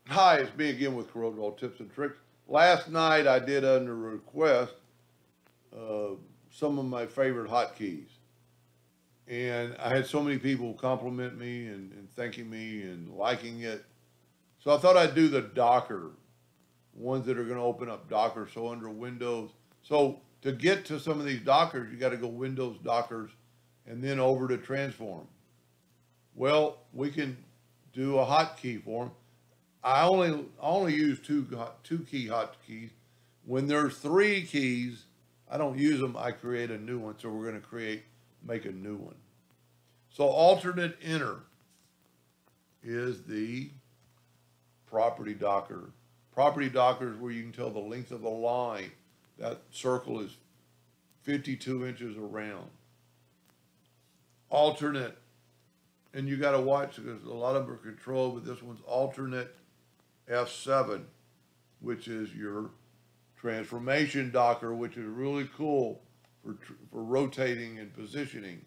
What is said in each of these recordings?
Hi, it's me again with Corel Draw Tips and Tricks. Last night I did under request uh, some of my favorite hotkeys. And I had so many people compliment me and thanking me and liking it. So I thought I'd do the Docker, ones that are going to open up Docker. So under Windows. So to get to some of these Dockers, you got to go Windows Dockers and then over to Transform. Well, we can do a hotkey for them. I only use two key hotkeys. When there's three keys, I don't use them. I create a new one. So we're going to make a new one. So alternate enter is the property docker. Property docker is where you can tell the length of the line. That circle is 52 inches around. Alternate, and you got to watch because a lot of them are controlled, but this one's alternate F7, which is your transformation docker, which is really cool for rotating and positioning.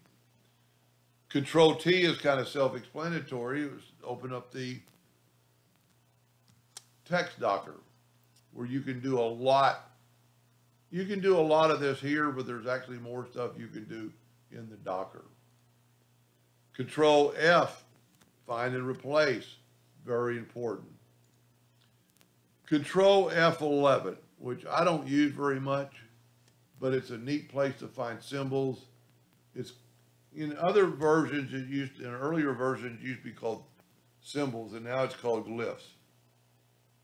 Control T is kind of self-explanatory. It was open up the text docker, where you can do a lot. You can do a lot of this here, but there's actually more stuff you can do in the docker. Control F, find and replace, very important. Control F11, which I don't use very much, but it's a neat place to find symbols. It's in other versions, in earlier versions, it used to be called symbols, and now it's called glyphs.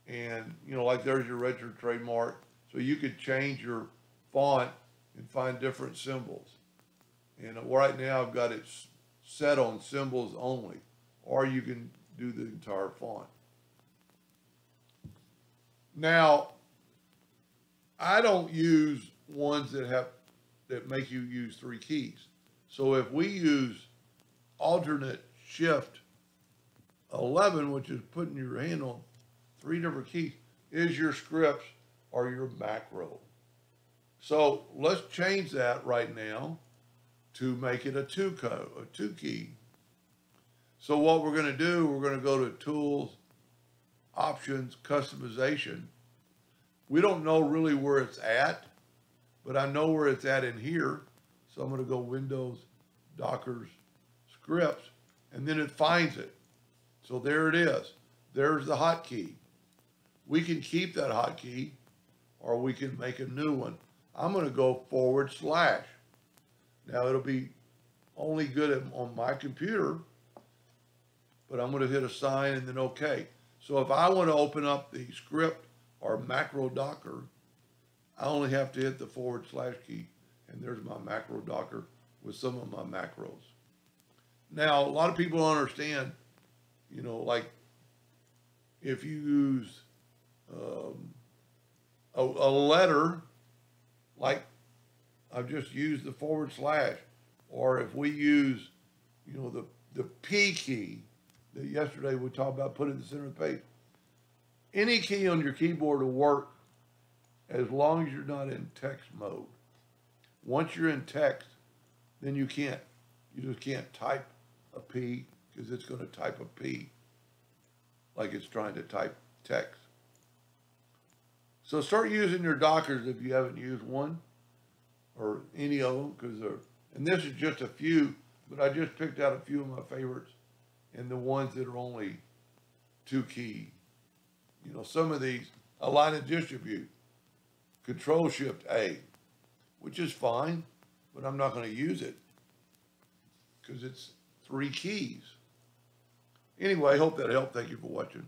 And, like there's your registered trademark. So you could change your font and find different symbols. And right now I've got it set on symbols only, or you can do the entire font. Now, I don't use ones that make you use three keys. So if we use alternate shift 11, which is putting your hand on three different keys, is your scripts or your macro. So let's change that right now to make it a two key. So what we're going to do, we're going to go to Tools, Options, Customization. We don't know really where it's at, but I know where it's at in here. So I'm going to go Windows, Dockers, Scripts, and then it finds it. So there it is. There's the hotkey. We can keep that hotkey, or we can make a new one. I'm going to go /. Now it'll be only good on my computer, but I'm going to hit assign and then OK. So if I want to open up the script or macro docker, I only have to hit the / key, and there's my macro docker with some of my macros. Now, a lot of people don't understand, like if you use a letter, like I've just used the /, or if we use, the P key that yesterday we talked about, put in the center of the page. Any key on your keyboard will work as long as you're not in text mode. Once you're in text, then you just can't type a P because it's going to type a P like it's trying to type text. So start using your dockers if you haven't used one or any of them, and this is just a few, but I just picked out a few of my favorites and the ones that are only two key. Some of these, align and distribute, Control Shift A, which is fine, but I'm not going to use it because it's three keys. Anyway, I hope that helped. Thank you for watching.